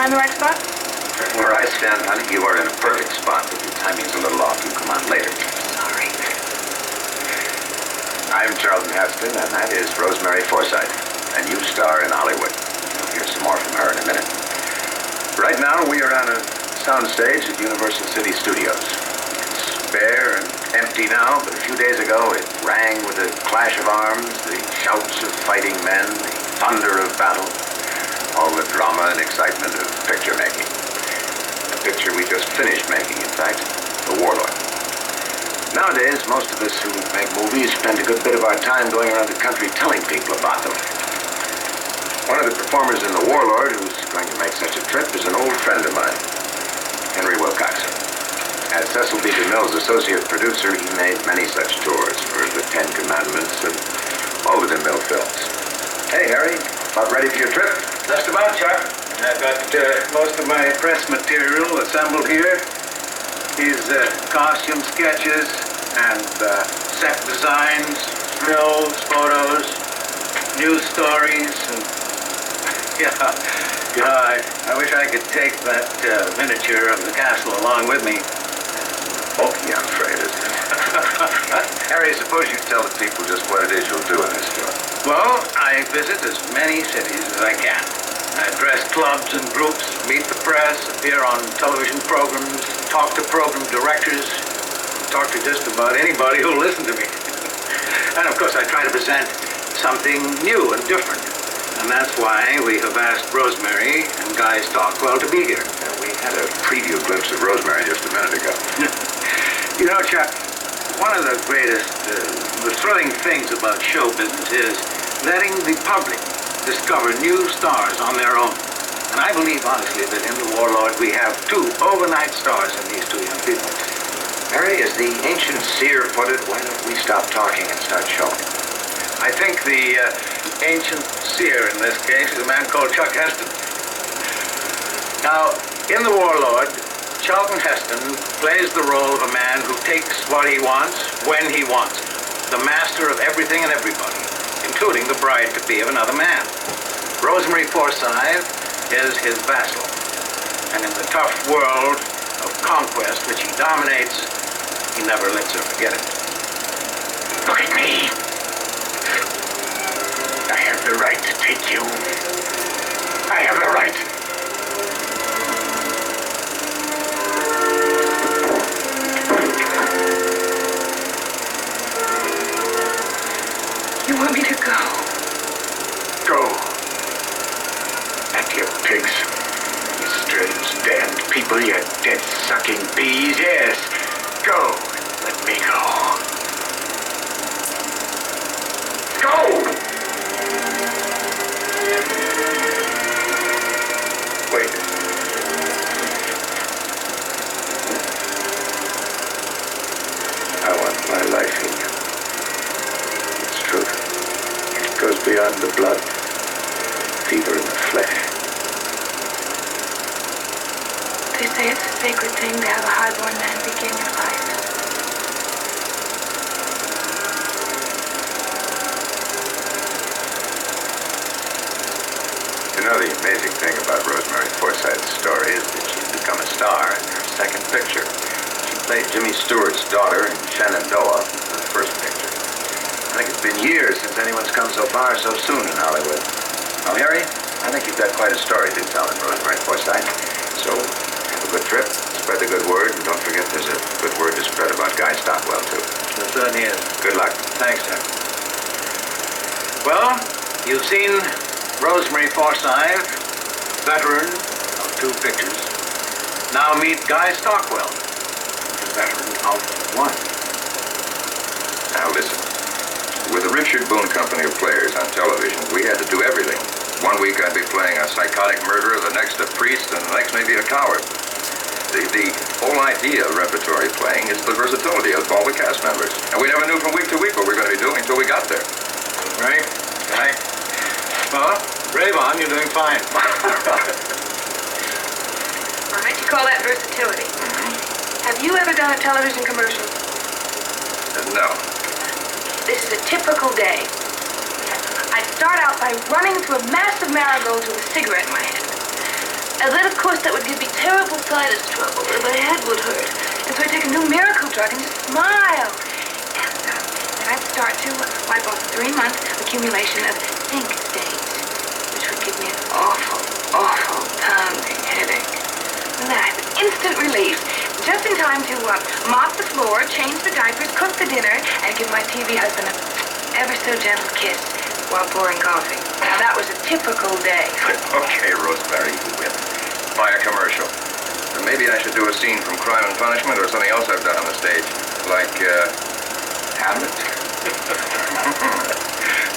I in the right spot? Where I stand, honey, you are in a perfect spot, but your timing's a little off. You come on later. Sorry. I'm Charlton Heston, and that is Rosemary Forsythe, a new star in Hollywood. You'll hear some more from her in a minute. Right now, we are on a soundstage at Universal City Studios. It's bare and empty now, but a few days ago, it rang with the clash of arms, the shouts of fighting men, the thunder of battle, all the drama and excitement of picture making. The picture we just finished making, in fact, The Warlord. Nowadays, most of us who make movies spend a good bit of our time going around the country telling people about them. One of the performers in The Warlord who's going to make such a trip is an old friend of mine, Henry Wilcoxon. As Cecil B. DeMille's associate producer, he made many such tours for The Ten Commandments and all the DeMille films. Hey, Harry, about ready for your trip? Just about, Chuck. I've got most of my press material assembled here. These costume sketches and set designs, stills, photos, news stories, and I wish I could take that miniature of the castle along with me. Oh, yeah, I'm afraid it. Harry, suppose you tell the people just what it is you'll do in this tour. Well, I visit as many cities as I can. I address clubs and groups, meet the press, appear on television programs, talk to program directors, talk to just about anybody who'll listen to me. And of course, I try to present something new and different. And that's why we have asked Rosemary and Guy Stockwell to be here. Yeah, we had a preview glimpse of Rosemary just a minute ago. You know, Chuck, one of the greatest, the thrilling things about show business is letting the public discover new stars on their own. And I believe, honestly, that in The Warlord we have two overnight stars in these two young people. Harry, as the ancient seer put it, why don't we stop talking and start showing? I think the ancient seer in this case is a man called Chuck Heston. Now, in The Warlord, Charlton Heston plays the role of a man who takes what he wants when he wants it. The master of everything and everybody, including the bride-to-be of another man. Rosemary Forsythe is his vassal. And in the tough world of conquest which he dominates, he never lets her forget it. Look at me. I have the right to take you. I have the right. You want me to go? Go. And you pigs. You strange, damned people, you dead-sucking bees. Yes. Go. Let me go. Go! Wait. I want my life in you. It's truth. It goes beyond the blood, fever in the flesh. They say it's a sacred thing to have a highborn man begin your life. You know, the amazing thing about Rosemary Forsythe's story is that she's become a star in her second picture. She played Jimmy Stewart's daughter in Shenandoah in the first picture. I think it's been years since anyone's come so far so soon in Hollywood. Well, Harry, I think you've got quite a story to tell in Rosemary Forsythe. So, have a good trip, spread the good word, and don't forget there's a good word to spread about Guy Stockwell, too. There certainly is. Good luck. Thanks, Chuck. Well, you've seen Rosemary Forsythe, veteran of two pictures. Now meet Guy Stockwell, veteran of one. Now listen. With the Richard Boone Company of Players on television, we had to do everything. One week I'd be playing a psychotic murderer, the next a priest, and the next maybe a coward. The whole idea of repertory playing is the versatility of all the cast members. And we never knew from week to week what we were going to be doing until we got there. Right? Right. Well, rave on, you're doing fine. What might you call that versatility? Have you ever done a television commercial? No. This is a typical day. I'd start out by running through a mass of marigolds with a cigarette in my hand. And then, of course, that would give me terrible sinus trouble, and my head would hurt. And so I'd take a new miracle drug and just smile. And then I'd start to wipe off 3-month accumulation of zinc stains, which would give me an awful, awful pounding headache. And then I have instant relief, just in time to mop the floor, change the diapers, cook the dinner, and give my TV husband a ever so gentle kiss while pouring coffee. Now, that was a typical day. Okay, Rosemary, you win. Buy a commercial. Or maybe I should do a scene from Crime and Punishment or something else I've done on the stage. Like, Hamlet?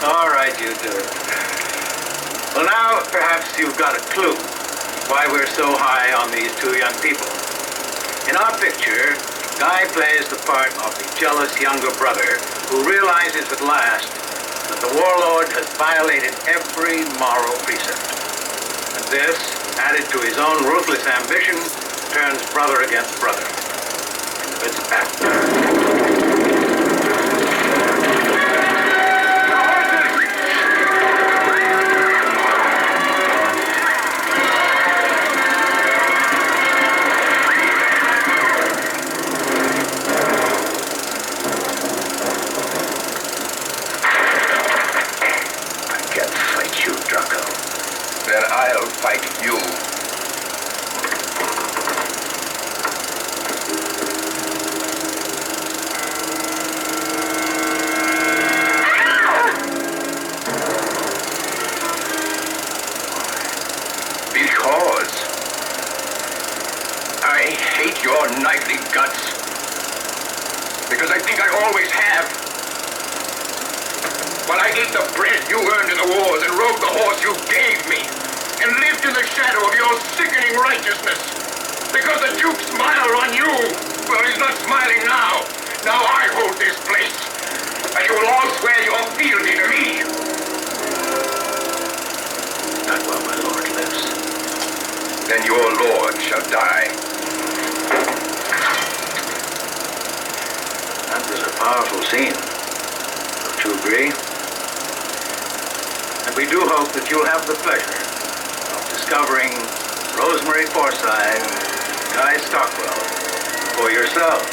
All right, you do it. Well, now perhaps you've got a clue why we're so high on these two young people. In our picture, Guy plays the part of the jealous younger brother who realizes at last that the warlord has violated every moral precept. And this, added to his own ruthless ambition, turns brother against brother. It's battle. Then I'll fight you. Because I hate your knightly guts. Because I think I always have. When I ate the bread you earned in the wars and rode the horse you gave me, and lived in the shadow of your sickening righteousness. Because the Duke smiled on you. Well, he's not smiling now. Now I hold this place. And you will all swear your fealty to me. Not while my lord lives. Then your lord shall die. That was a powerful scene. Don't you agree? And we do hope that you'll have the pleasure of discovering Rosemary Forsythe, Guy Stockwell, for yourselves.